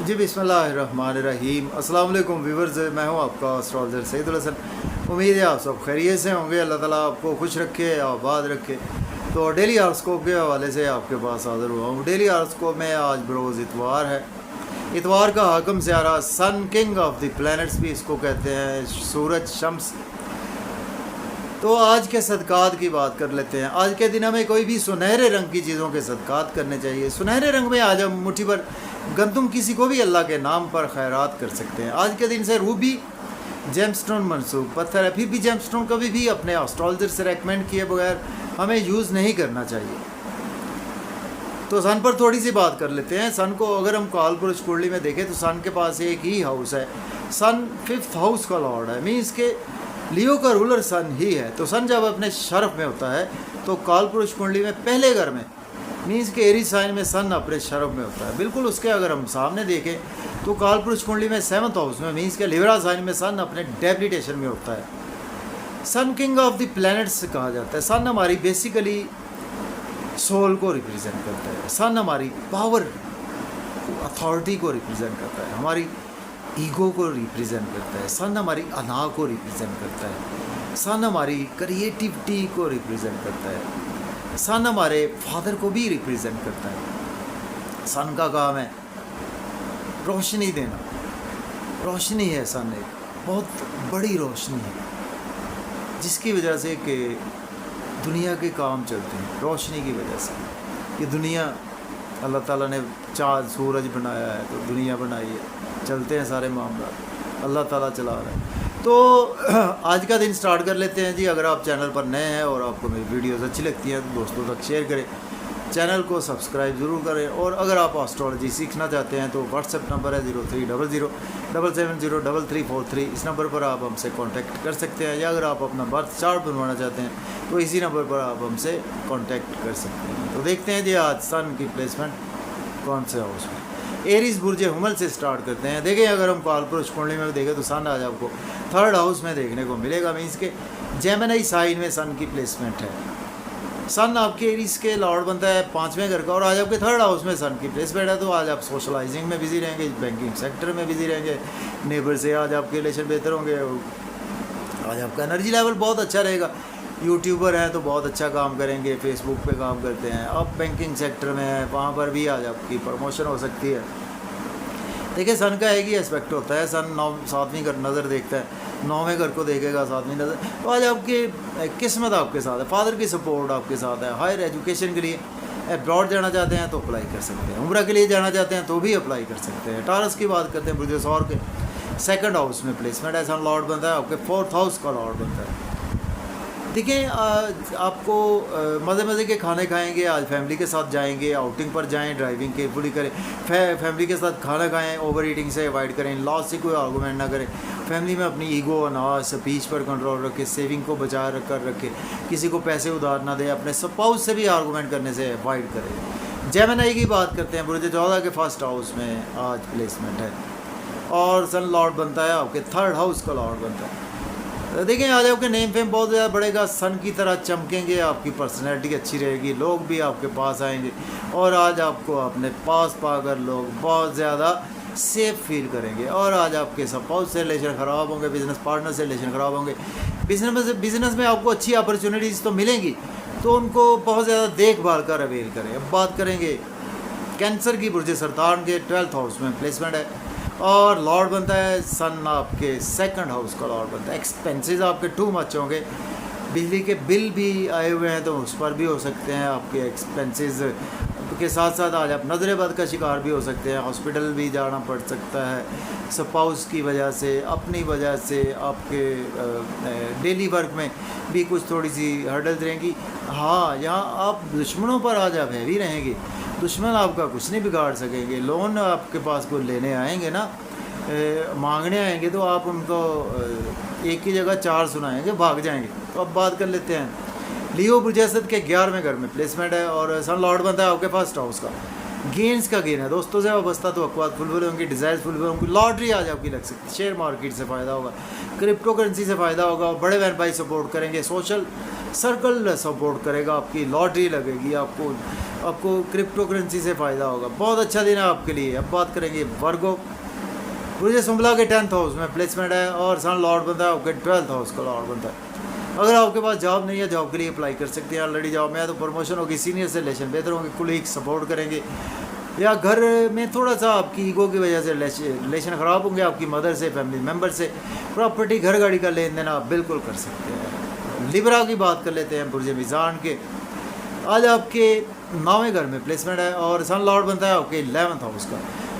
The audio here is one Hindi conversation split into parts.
जी बिस्मिल्लाहिर्रहमानिर्रहीम। अस्सलाम वालेकुम व्यूवर्स, मैं हूं आपका एस्ट्रोलॉजर सईदुल हसन। उम्मीद है आप सब खैरियत से होंगे। अल्लाह ताला आपको खुश रखे, आबाद रखे। तो डेली हॉरोस्कोप के हवाले से आपके पास हाज़िर हुआ हूँ। डेली हॉरोस्कोप में आज बरोज़ इतवार है। इतवार का हाकम स्यारा, सन किंग ऑफ द प्लैनेट्स भी इसको कहते हैं, सूरज शम्स। तो आज के सदक़ात की बात कर लेते हैं। आज के दिन हमें कोई भी सुनहरे रंग की चीज़ों के सदक़ात करने चाहिए। सुनहरे रंग में आज हम मुट्ठी भर गंदुम किसी को भी अल्लाह के नाम पर खैरात कर सकते हैं। आज के दिन से रूबी जेमस्टोन मनसूब पत्थर है। फिर भी जेमस्टोन कभी भी अपने एस्ट्रोलॉजर से रेकमेंड किए बगैर हमें यूज़ नहीं करना चाहिए। तो सन पर थोड़ी सी बात कर लेते हैं। सन को अगर हम कालपुरुष कुंडली में देखें तो सन के पास एक ही हाउस है। सन 5th हाउस का लॉर्ड है, मीन्स के लियो का रूलर सन ही है। तो सन जब अपने शरफ में होता है तो कालपुरुष कुंडली में पहले घर में, मीन्स के एरी साइन में सन अपने शरफ में होता है। बिल्कुल उसके अगर हम सामने देखें तो कालपुरुष कुंडली में 7th हाउस में, मीन्स के लिब्रा साइन में सन अपने डेबिलिटेशन में होता है। सन किंग ऑफ द प्लैनेट्स कहा जाता है। सन हमारी बेसिकली सोल को रिप्रेजेंट करता है। सन हमारी पावर, अथॉरिटी को रिप्रेजेंट करता है, हमारी ईगो को रिप्रेजेंट करता है। सन हमारी अना को रिप्रेजेंट करता है। सन हमारी क्रिएटिविटी को रिप्रेजेंट करता है। सन हमारे फादर को भी रिप्रेजेंट करता है। सन का काम है रोशनी देना। रोशनी है सन, एक बहुत बड़ी रोशनी है जिसकी वजह से कि दुनिया के काम चलते हैं। रोशनी की वजह से ये दुनिया, अल्लाह ताला ने चाँद सूरज बनाया है तो दुनिया बनाई है, चलते हैं सारे मामला, अल्लाह ताला चला रहा है। तो आज का दिन स्टार्ट कर लेते हैं जी। अगर आप चैनल पर नए हैं और आपको मेरी वीडियोस अच्छी लगती हैं तो दोस्तों तक शेयर करें, चैनल को सब्सक्राइब ज़रूर करें। और अगर आप एस्ट्रोलॉजी सीखना चाहते हैं तो व्हाट्सएप नंबर है 030077034343। इस नंबर पर आप हमसे कांटेक्ट कर सकते हैं, या अगर आप अपना बर्थ चार्ट बनवाना चाहते हैं तो इसी नंबर पर आप हमसे कांटेक्ट कर सकते हैं। तो देखते हैं जी आज सन की प्लेसमेंट कौन से हाउस में। एरीज बुर्ज हुमल से स्टार्ट करते हैं। देखें अगर हम कालपुरुष कुंडली में देखें तो सन आज आपको 3rd हाउस में देखने को मिलेगा, मीन्स के जेमिनी साइन में सन की प्लेसमेंट है। सन आपके एरीज के लॉर्ड बनता है 5वें घर का, और आज आपके 3rd हाउस में सन की प्लेसमेंट है। तो आज आप सोशलाइजिंग में बिजी रहेंगे, बैंकिंग सेक्टर में बिजी रहेंगे, नेबर से आज आपके रिलेशन बेहतर होंगे। आज आपका एनर्जी लेवल बहुत अच्छा रहेगा। यूट्यूबर हैं तो बहुत अच्छा काम करेंगे, फेसबुक पे काम करते हैं, अब बैंकिंग सेक्टर में हैं वहाँ पर भी आज आपकी प्रमोशन हो सकती है। देखिए सन का एक ही एस्पेक्ट होता है। सन 7वीं घर नज़र देखता है, 9वें घर को देखेगा 7वीं नज़र। तो आज आपकी किस्मत आपके साथ है, फादर की सपोर्ट आपके साथ है। हायर एजुकेशन के लिए अब्रॉड जाना चाहते हैं तो अप्लाई कर सकते हैं, उम्र के लिए जाना चाहते हैं तो भी अप्लाई कर सकते हैं। टारस की बात करते हैं, बुर्ज सौर के 2nd हाउस में प्लेसमेंट है। सन लॉर्ड बनता है आपके 4th हाउस का लॉर्ड बनता है। देखिए आपको मज़े के खाने खाएंगे, आज फैमिली के साथ जाएंगे, आउटिंग पर जाएं, ड्राइविंग केयरफुली करें, फैमिली के साथ खाना खाएं, ओवर ईटिंग से अवॉइड करें, लॉस से कोई आर्गूमेंट ना करें, फैमिली में अपनी ईगो, अनाज, स्पीच पर कंट्रोल रखें, सेविंग को बचा कर रखें, किसी को पैसे उधार ना दें, अपने स्पाउस से भी आर्गूमेंट करने से अवॉइड करें। जेमिनी की बात करते हैं, बुर्ज 14 के 1st हाउस में आज प्लेसमेंट है, और सन लॉर्ड बनता है आपके 3rd हाउस का लॉर्ड बनता है। देखें आज आपके नेम फेम बहुत ज़्यादा बढ़ेगा, सन की तरह चमकेंगे, आपकी पर्सनैलिटी अच्छी रहेगी, लोग भी आपके पास आएंगे, और आज आपको अपने पास पाकर लोग बहुत ज़्यादा सेफ फील करेंगे। और आज आपके स्पाउस से रिलेशन ख़राब होंगे, बिज़नेस पार्टनर से रिलेशन ख़राब होंगे, बिज़नेस में आपको अच्छी अपॉर्चुनिटीज़ तो मिलेंगी, तो उनको बहुत ज़्यादा देखभाल कर अवेल करें। अब बात करेंगे कैंसर की, बुर्ज सरतान के 12th हाउस में प्लेसमेंट है, और लॉर्ड बनता है सन आपके 2nd हाउस का लॉर्ड बनता है। एक्सपेंसेस आपके टू मच होंगे, बिजली के बिल भी आए हुए हैं तो उस पर भी हो सकते हैं आपके एक्सपेंसेस के साथ साथ आज आप नज़र बद का शिकार भी हो सकते हैं, हॉस्पिटल भी जाना पड़ सकता है स्पाउस की वजह से, अपनी वजह से। आपके डेली वर्क में भी कुछ थोड़ी सी हर्डल्स रहेंगी। हाँ, यहाँ आप दुश्मनों पर आज आप हैवी रहेंगे, दुश्मन आपका कुछ नहीं बिगाड़ सकेंगे। लोन आपके पास को लेने आएंगे ना, मांगने आएंगे तो आप उनको एक ही जगह 4 सुनाएंगे, भाग जाएंगे। तो अब बात कर लेते हैं लियो बुर्जसद के 11वें घर में प्लेसमेंट है, और सन लॉर्ड बनता है आपके 1st हाउस का। गेंस का गेन है, दोस्तों से वाबस्ता तो अकवाद फुलफिल होंगी, डिज़ायर्स फुलफिल होंगी, लॉटरी आज आपकी लग सकती है, शेयर मार्केट से फ़ायदा होगा, क्रिप्टो करेंसी से फ़ायदा होगा, बड़े बहन भाई सपोर्ट करेंगे, सोशल सर्कल सपोर्ट करेगा, आपकी लॉटरी लगेगी, आपको क्रिप्टो करेंसी से फ़ायदा होगा। बहुत अच्छा दिन है आपके लिए। अब बात करेंगे वर्गो। बुर्ज सुंबला के 10th हाउस में प्लेसमेंट है और सन लॉर्ड बनता है आपके 12th हाउस का लॉर्ड बनता है। अगर आपके पास जॉब नहीं है, जॉब के लिए अप्लाई कर सकते हैं। ऑलरेडी जॉब में है तो प्रमोशन होगी, सीनियर से रिलेशन बेहतर होंगे, कुलीग सपोर्ट करेंगे, या घर में थोड़ा सा आपकी ईगो की वजह से रिलेशन ख़राब होंगे आपकी मदर से, फैमिली मेम्बर से। प्रॉपर्टी घर गाड़ी का लेन देन आप बिल्कुल कर सकते हैं। लिब्रा की बात कर लेते हैं बुर्ज मीज़ान के। आज आपके 9वें घर में प्लेसमेंट है और सन लॉर्ड बनता है आपके 11th हाउस का।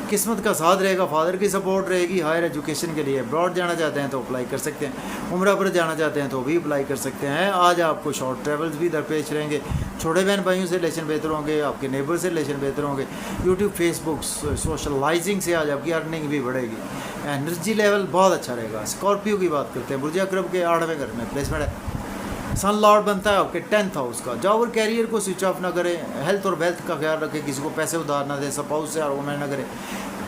किस्मत का साथ रहेगा, फादर की सपोर्ट रहेगी। हायर एजुकेशन के लिए अब्रॉड जाना चाहते हैं तो अप्लाई कर सकते हैं। उम्रा पर जाना चाहते हैं तो भी अप्लाई कर सकते हैं। आज आपको शॉर्ट ट्रैवल्स भी दरपेश रहेंगे। छोटे बहन भाइयों से रिलेशन बेहतर होंगे, आपके नेबर से रिलेशन बेहतर होंगे। यूट्यूब फेसबुक सोशलाइजिंग से आज आपकी अर्निंग भी बढ़ेगी। एनर्जी लेवल बहुत अच्छा रहेगा। स्कॉर्पियो की बात करते हैं। बुर्ज अकरब के 8वें घर में प्लेसमेंट है। सन लॉर्ड बनता है आपके 10th हाउस का। जॉब और कैरियर को स्विच ऑफ ना करें। हेल्थ और वेल्थ का ख्याल रखें। किसी को पैसे उधार ना दें। स्पाउस से आर्गूमेंट ना करें।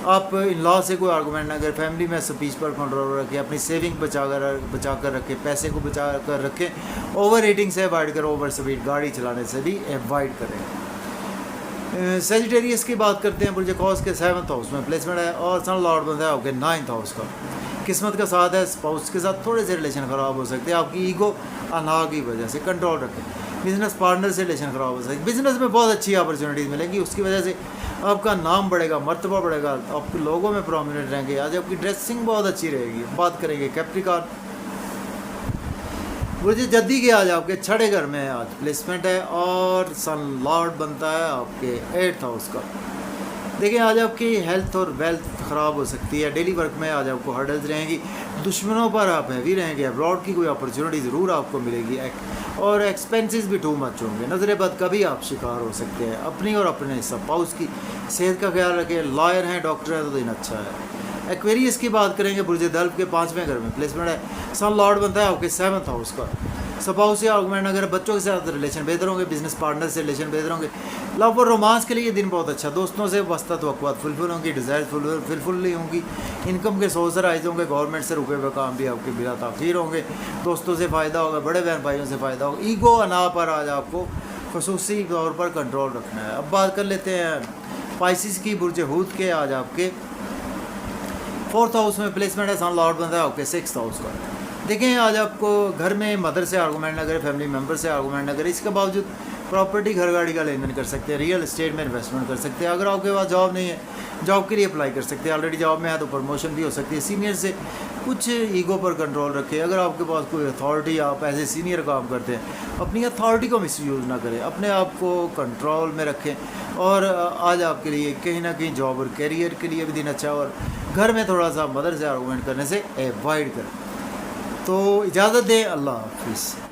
आप इन लॉ से कोई आर्गूमेंट ना करें। फैमिली में स्पीच पर कंट्रोल रखें। अपनी सेविंग बचा कर रखें। पैसे को बचा कर रखें। ओवर रेटिंग से अवॉइड करें। ओवर स्पीड गाड़ी चलाने से भी अवॉइड करें। सेजिटेरियस की बात करते हैं। बुर्ज कौस के 7th हाउस में प्लेसमेंट है और सन लॉर्ड बनता है आपके 9th हाउस का। किस्मत का साथ है। स्पाउस के साथ थोड़े से रिलेशन ख़राब हो सकते हैं। आपकी ईगो अना की वजह से कंट्रोल रखें। बिजनेस पार्टनर से रिलेशन ख़राब हो सकता है। बिजनेस में बहुत अच्छी अपॉर्चुनिटीज़ मिलेंगी, उसकी वजह से आपका नाम बढ़ेगा, मर्तबा बढ़ेगा, आपके लोगों में प्रोमिनेंट रहेंगे। आज आपकी ड्रेसिंग बहुत अच्छी रहेगी। बात करेंगे कैप्रिकॉर्न। बुर्ज जद्दी के आज आपके 6ठे घर में आज प्लेसमेंट है और सन लॉर्ड बनता है आपके 8th हाउस का। देखिए आज आपकी हेल्थ और वेल्थ ख़राब हो सकती है। डेली वर्क में आज आपको हर्डल्स रहेंगी। दुश्मनों पर आप हैवी रहेंगे। अब्रॉड की कोई अपॉर्चुनिटी ज़रूर आपको मिलेगी और एक्सपेंसेस भी टू मच होंगे। नज़र बद कभी आप शिकार हो सकते हैं। अपनी और अपने स्पाउस की सेहत का ख्याल रखें। लॉयर हैं, डॉक्टर है तो दिन अच्छा है। एक्वेरियस की बात करेंगे। बुर्ज दल्ब के 5वें घर में प्लेसमेंट है। सन लॉर्ड बनता है आपके 7th हाउस का। स्पाउस से आर्गूमेंट अगर बच्चों के साथ रिलेशन बेहतर होंगे। बिजनेस पार्टनर से रिलेशन बेहतर होंगे। लव और रोमांस के लिए ये दिन बहुत अच्छा। दोस्तों से वस्ता तवक्कुआत फुलफिल होंगी। डिज़ायर फुलफिल नहीं होंगी। इनकम के सोर्स राइज होंगे। गवर्नमेंट से रुके हुए काम भी आपके बिला ताख़ीर होंगे। दोस्तों से फ़ायदा होगा। बड़े बहन भाइयों से फ़ायदा होगा। ईगो अना पर आज आपको खसूसी तौर पर कंट्रोल रखना है। अब बात कर लेते हैं पाइसिस की। बुर्ज हूत के आज आपके 4th हाउस में प्लेसमेंट है। सन लॉर्ड बनता है आपके 6th हाउस का। देखें आज आपको घर में मदर से आर्गूमेंट ना करें, फैमिली मेम्बर से आर्गूमेंट ना करें। इसके बावजूद प्रॉपर्टी घर गाड़ी का लेन देन कर सकते हैं। रियल एस्टेट में इन्वेस्टमेंट कर सकते हैं। अगर आपके पास जॉब नहीं है, जॉब के लिए अप्लाई कर सकते हैं। ऑलरेडी जॉब में है तो प्रमोशन भी हो सकती है। सीनियर से कुछ ईगो पर कंट्रोल रखें। अगर आपके पास कोई अथॉरिटी, आप एज ए सीनियर काम करते हैं, अपनी अथॉरिटी को मिसयूज़ ना करें। अपने आप को कंट्रोल में रखें। और आज आपके लिए कहीं ना कहीं जॉब और कैरियर के लिए भी दिन अच्छा। और घर में थोड़ा सा मदर से आर्गूमेंट करने से अवॉइड करें। तो इजाज़त दें। अल्लाह हाफिज़।